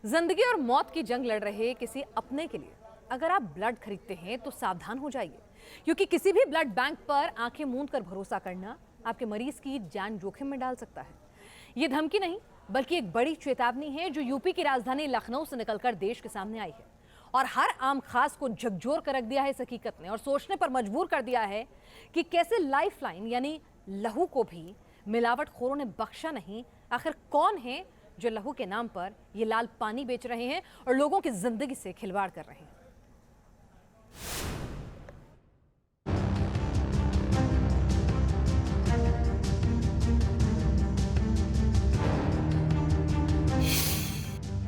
जिंदगी और मौत की जंग लड़ रहे किसी अपने के लिए अगर आप ब्लड खरीदते हैं तो सावधान हो जाइए, क्योंकि किसी भी ब्लड बैंक पर आंखें मूंद कर भरोसा करना आपके मरीज की जान जोखिम में डाल सकता है। ये धमकी नहीं बल्कि एक बड़ी चेतावनी है जो यूपी की राजधानी लखनऊ से निकलकर देश के सामने आई है और हर आम खास को झकझोर कर रख दिया है इस हकीकत ने और सोचने पर मजबूर कर दिया है कि कैसे लाइफलाइन यानी लहू को भी मिलावटखोरों ने बख्शा नहीं। आखिर कौन है जो लहू के नाम पर ये लाल पानी बेच रहे हैं और लोगों की जिंदगी से खिलवाड़ कर रहे हैं।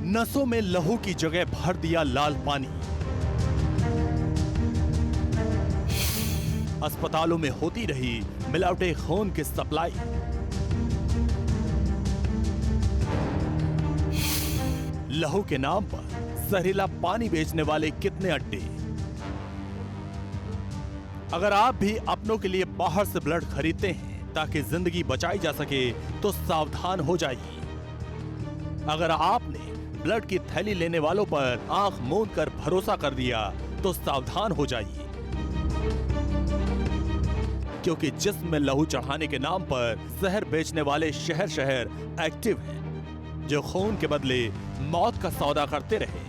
नसों में लहू की जगह भर दिया लाल पानी। अस्पतालों में होती रही मिलावटे खून की सप्लाई। लहू के नाम पर जहरीला पानी बेचने वाले कितने अड्डे। अगर आप भी अपनों के लिए बाहर से ब्लड खरीदते हैं ताकि जिंदगी बचाई जा सके तो सावधान हो जाइए। अगर आपने ब्लड की थैली लेने वालों पर आंख मूंद कर भरोसा कर दिया तो सावधान हो जाइए, क्योंकि जिस्म में लहू चढ़ाने के नाम पर जहर बेचने वाले शहर शहर एक्टिव हैं, जो खून के बदले मौत का सौदा करते रहे।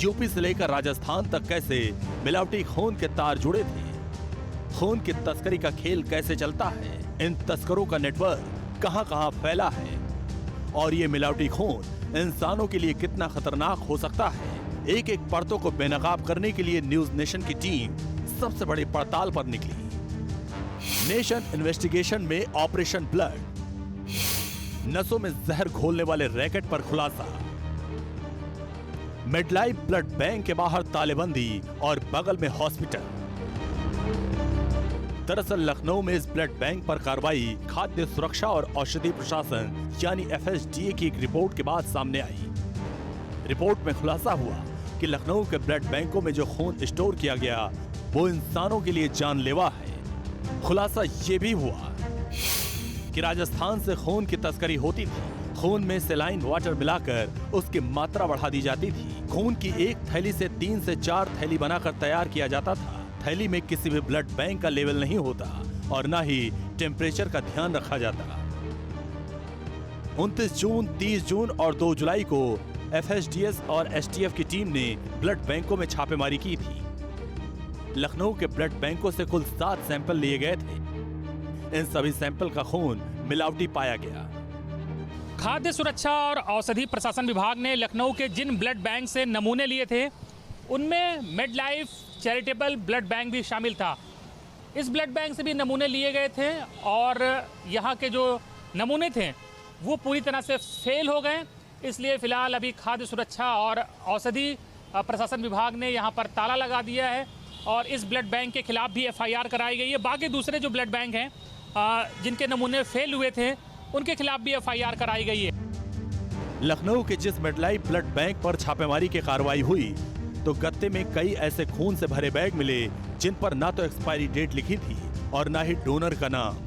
यूपी से लेकर राजस्थान तक कैसे मिलावटी खून के तार जुड़े थे, खून की तस्करी का खेल कैसे चलता है, इन तस्करों का नेटवर्क कहां-कहां फैला है और ये मिलावटी खून इंसानों के लिए कितना खतरनाक हो सकता है। एक एक परतों को बेनकाब करने के लिए न्यूज नेशन की टीम सबसे बड़ी पड़ताल पर निकली। नेशन इन्वेस्टिगेशन में ऑपरेशन ब्लड, नसों में जहर घोलने वाले रैकेट पर खुलासा। मेडलाइफ ब्लड बैंक के बाहर तालेबंदी और बगल में हॉस्पिटल। दरअसल लखनऊ में इस ब्लड बैंक पर कार्रवाई खाद्य सुरक्षा और औषधि प्रशासन यानी FSDA की एक रिपोर्ट के बाद सामने आई। रिपोर्ट में खुलासा हुआ कि लखनऊ के ब्लड बैंकों में जो खून स्टोर किया गया वो इंसानों के लिए जानलेवा है। खुलासा ये भी हुआ कि राजस्थान से खून की तस्करी होती थी। खून में सेलाइन वाटर मिलाकर उसकी मात्रा बढ़ा दी जाती थी। खून की एक थैली से 3 से 4 थैली बनाकर तैयार किया जाता था। थैली में किसी भी ब्लड बैंक का लेवल नहीं होता और न ही टेम्परेचर का ध्यान रखा जाता। 29 जून, 30 जून और 2 जुलाई को FSDS और STF की टीम ने ब्लड बैंकों में छापेमारी की थी। लखनऊ के ब्लड बैंकों से कुल 7 सैंपल लिए गए थे। इन सभी सैंपल का खून मिलावटी पाया गया। खाद्य सुरक्षा और औषधि प्रशासन विभाग ने लखनऊ के जिन ब्लड बैंक से नमूने लिए थे उनमें मेडलाइफ चैरिटेबल ब्लड बैंक भी शामिल था। इस ब्लड बैंक से भी नमूने लिए गए थे और यहाँ के जो नमूने थे वो पूरी तरह से फेल हो गए। इसलिए फिलहाल अभी खाद्य सुरक्षा और औषधि प्रशासन विभाग ने यहाँ पर ताला लगा दिया है और इस ब्लड बैंक के खिलाफ भी FIR कराई गई है। बाकी दूसरे जो ब्लड बैंक हैं जिनके नमूने फेल हुए थे उनके खिलाफ भी FIR कराई गई है। लखनऊ के जिस मेडलाइफ ब्लड बैंक पर छापेमारी की कार्रवाई हुई तो गत्ते में कई ऐसे खून से भरे बैग मिले जिन पर ना तो एक्सपायरी डेट लिखी थी और ना ही डोनर का नाम।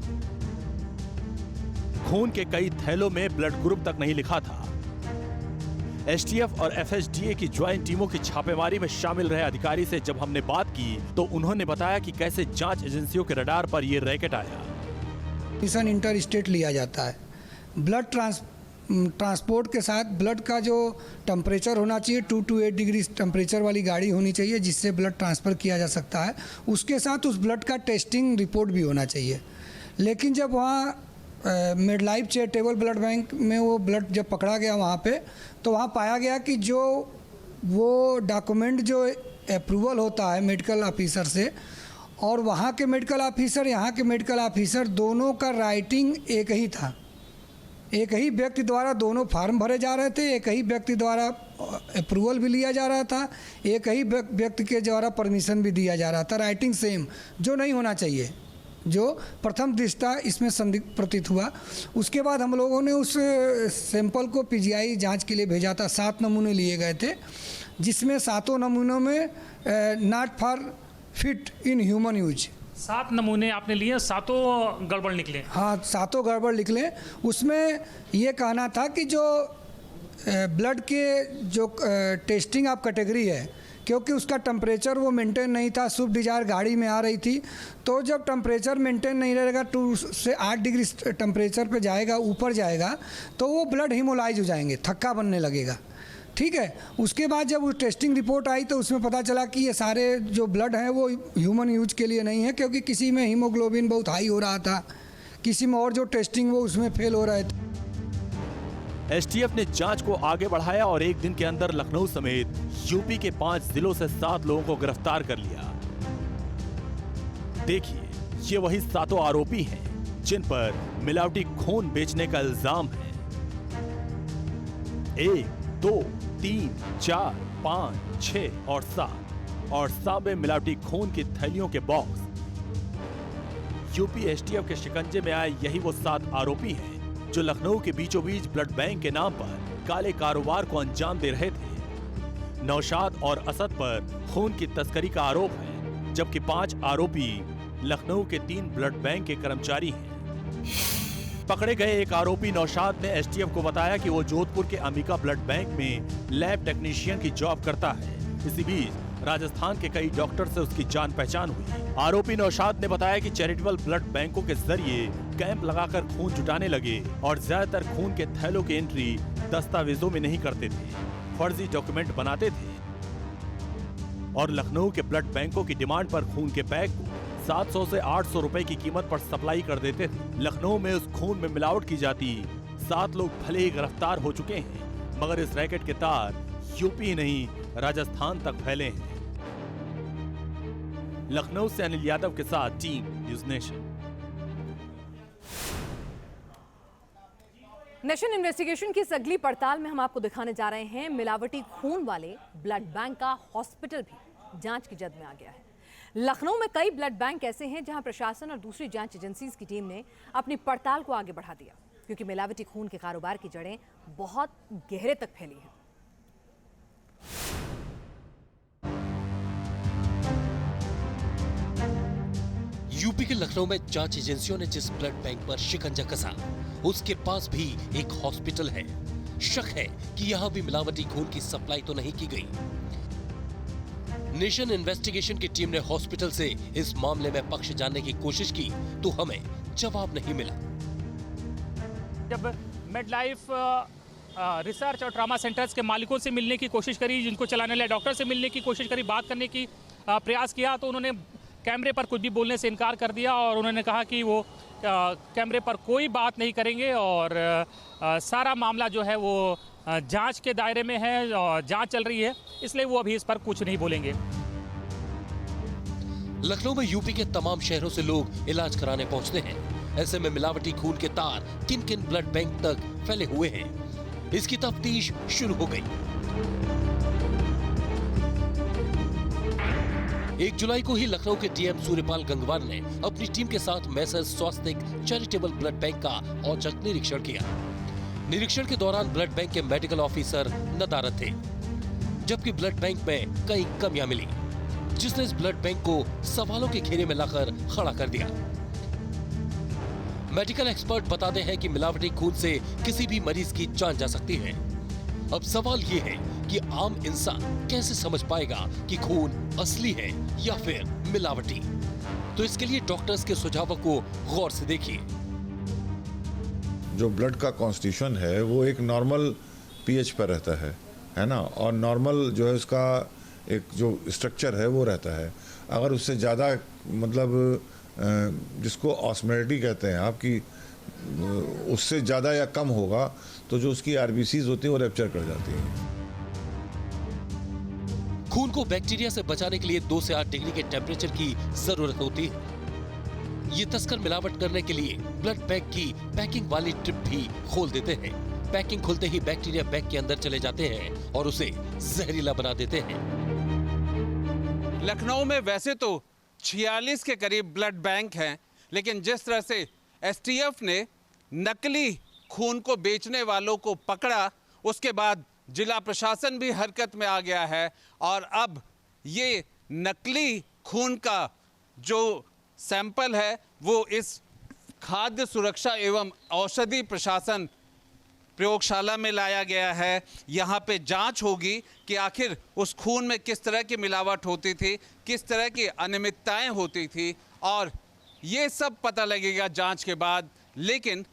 खून के कई थैलों में ब्लड ग्रुप तक नहीं लिखा था। STF और FSDA की ज्वाइंट टीमों की छापेमारी में शामिल रहे अधिकारी से जब हमने बात की तो उन्होंने बताया कि कैसे जांच एजेंसियों के रडार पर यह रैकेट आया। मिशन इंटर स्टेट लिया जाता है। ब्लड ट्रांसपोर्ट के साथ ब्लड का जो टेम्परेचर होना चाहिए 2 to 8 डिग्री टेम्परेचर वाली गाड़ी होनी चाहिए जिससे ब्लड ट्रांसफ़र किया जा सकता है। उसके साथ उस ब्लड का टेस्टिंग रिपोर्ट भी होना चाहिए। लेकिन जब वहाँ मेडलाइफ चैरिटेबल ब्लड बैंक में वो ब्लड जब पकड़ा गया वहाँ पे तो वहाँ पाया गया कि जो वो डॉक्यूमेंट जो अप्रूवल होता है मेडिकल ऑफिसर से और वहाँ के मेडिकल ऑफिसर यहाँ के मेडिकल ऑफिसर दोनों का राइटिंग एक ही था। एक ही व्यक्ति द्वारा दोनों फार्म भरे जा रहे थे, एक ही व्यक्ति द्वारा अप्रूवल भी लिया जा रहा था, एक ही व्यक्ति के द्वारा परमिशन भी दिया जा रहा था। राइटिंग सेम, जो नहीं होना चाहिए, जो प्रथम दृष्टया इसमें संदिग्ध प्रतीत हुआ। उसके बाद हम लोगों ने उस सैंपल को PGI जांच के लिए भेजा था। 7 नमूने लिए गए थे जिसमें 7 नमूनों में not for fit in human use. 7 नमूने आपने लिए, 7 गड़बड़ निकले। हाँ, 7 गड़बड़ निकले। उसमें ये कहना था कि जो ब्लड के जो टेस्टिंग आप कैटेगरी है, क्योंकि उसका टेम्परेचर वो मेंटेन नहीं था, स्विफ्ट डिज़ायर गाड़ी में आ रही थी, तो जब टेम्परेचर मेंटेन नहीं रहेगा 2 से 8 डिग्री टेम्परेचर पे जाएगा, ऊपर जाएगा, तो वो ब्लड हीमोलाइज हो जाएंगे, थक्का बनने लगेगा। ठीक है, उसके बाद जब वो टेस्टिंग रिपोर्ट आई तो उसमें पता चला कि ये सारे जो ब्लड हैं वो ह्यूमन यूज के लिए नहीं है, क्योंकि किसी में हीमोग्लोबिन बहुत हाई हो रहा था, किसी में और जो टेस्टिंग वो उसमें फेल हो रहे थे। एसटीएफ ने जांच को आगे बढ़ाया और एक दिन के अंदर लखनऊ समेत यूपी के 5 जिलों से 7 लोगों को गिरफ्तार कर लिया। देखिए, ये वही 7 आरोपी हैं जिन पर मिलावटी खून बेचने का इल्जाम है। 1, 2, 3, 4, 5, 6 और 7 और सामने मिलावटी खून की थैलियों के बॉक्स। यूपी एसटीएफ के शिकंजे में आए यही वो 7 आरोपी हैं जो लखनऊ के बीचों बीच ब्लड बैंक के नाम पर काले कारोबार को अंजाम दे रहे थे। नौशाद और असद पर खून की तस्करी का आरोप है, जबकि 5 आरोपी लखनऊ के 3 ब्लड बैंक के कर्मचारी हैं। पकड़े गए एक आरोपी नौशाद ने एसटीएफ को बताया कि वो जोधपुर के अम्बिका ब्लड बैंक में लैब टेक्नीशियन की जॉब करता है। इसी बीच राजस्थान के कई डॉक्टर से उसकी जान पहचान हुई। आरोपी नौशाद ने बताया कि चैरिटेबल ब्लड बैंकों के जरिए कैंप लगाकर खून जुटाने लगे और ज्यादातर खून के थैलों की एंट्री दस्तावेजों में नहीं करते थे, फर्जी डॉक्यूमेंट बनाते थे और लखनऊ के ब्लड बैंकों की डिमांड पर खून के पैक को 700 से 800 रुपए की कीमत पर सप्लाई कर देते थे। लखनऊ में उस खून में मिलावट की जाती 7 लोग भले ही गिरफ्तार हो चुके हैं, मगर इस रैकेट के तार यूपी ही नहीं राजस्थान तक फैले हैं। लखनऊ से अनिल यादव के साथ team news nation. Nation investigation की इस अगली पड़ताल में हम आपको दिखाने जा रहे हैं मिलावटी खून वाले ब्लड बैंक का हॉस्पिटल भी जांच की जद में आ गया है। लखनऊ में कई ब्लड बैंक ऐसे हैं जहां प्रशासन और दूसरी जांच एजेंसीज की टीम ने अपनी पड़ताल को आगे बढ़ा दिया, क्योंकि मिलावटी खून के कारोबार की जड़ें बहुत गहरे तक फैली हैं। यूपी के लखनऊ में जांच एजेंसियों ने जिस ब्लड बैंक पर शिकंजा कसा, उसके पास भी एक हॉस्पिटल है। शक है कि यहां भी मिलावटी खून की सप्लाई तो नहीं की गई। नेशन इन्वेस्टिगेशन की टीम ने हॉस्पिटल से इस मामले में पक्ष जानने की कोशिश की तो हमें जवाब नहीं मिला। जब मेडलाइफ रिसर्च और ट्रामा सेंटर्स के मालिकों से मिलने की कोशिश करी, जिनको चलाने वाले डॉक्टर से मिलने की कोशिश करी, बात करने की प्रयास किया, तो उन्होंने कैमरे पर कुछ भी बोलने से इनकार कर दिया और उन्होंने कहा कि वो कैमरे पर कोई बात नहीं करेंगे और सारा मामला जो है वो जांच के दायरे में है और जांच चल रही है, इसलिए वो अभी इस पर कुछ नहीं बोलेंगे। लखनऊ में यूपी के तमाम शहरों से लोग इलाज कराने पहुंचते हैं। ऐसे में मिलावटी खून के तार किन किन ब्लड बैंक तक फैले हुए हैं, इसकी तफ्तीश शुरू हो गई। 1 जुलाई को ही लखनऊ के डीएम सूर्यपाल गंगवार ने अपनी टीम के साथ मैसर्स स्वास्तिक चैरिटेबल ब्लड बैंक का औचक निरीक्षण किया। निरीक्षण के दौरान ब्लड बैंक के मेडिकल ऑफिसर नदारद थे, जबकि ब्लड बैंक में कई कमियां मिली, जिसने इस ब्लड बैंक को सवालों के घेरे में लाकर खड़ा कर दिया। मेडिकल एक्सपर्ट बताते हैं कि मिलावटी खून से किसी भी मरीज की जान जा सकती है। अब सवाल ये है कि आम इंसान कैसे समझ पाएगा कि खून असली है या फिर मिलावटी। तो इसके लिए डॉक्टर्स के सुझावों को गौर से देखिए। जो ब्लड का कॉन्स्टिट्यूशन है वो एक नॉर्मल पीएच पर रहता है ना, और नॉर्मल जो है उसका एक जो स्ट्रक्चर है वो रहता है। अगर उससे ज़्यादा मतलब जिसको ऑस्मोलिटी कहते हैं आपकी, उससे ज़्यादा या कम होगा तो जो उसकी आरबीसीज होती हैं वो रैप्चर कर जाती हैं। खून को बैक्टीरिया से बचाने के लिए 2 से 8 डिग्री के टेम्परेचर की जरूरत होती है। ये तस्कर मिलावट करने के लिए ब्लड बैंक की पैकिंग वाली ट्रिप भी खोल देते हैं। पैकिंग खुलते ही बैक्टीरिया बैग के अंदर चले जाते हैं और उसे जहरीला बना देते हैं। लखनऊ में वैसे तो 46 के करीब ब्लड बैंक हैं, लेकिन जिस तरह से एसटीएफ ने नकली खून को बेचने वालों को पकड़ा, उसके बाद जिला प्रशासन भी हरकत में आ गया है और अब ये नकली खून का जो सैंपल है वो इस खाद्य सुरक्षा एवं औषधि प्रशासन प्रयोगशाला में लाया गया है। यहाँ पे जांच होगी कि आखिर उस खून में किस तरह की मिलावट होती थी, किस तरह की अनियमितताएं होती थी, और ये सब पता लगेगा जांच के बाद। लेकिन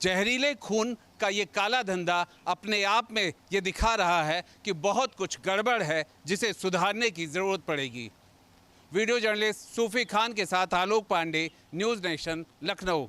जहरीले खून का ये काला धंधा अपने आप में ये दिखा रहा है कि बहुत कुछ गड़बड़ है जिसे सुधारने की ज़रूरत पड़ेगी। वीडियो जर्नलिस्ट सूफी खान के साथ आलोक पांडे, न्यूज़ नेशन, लखनऊ।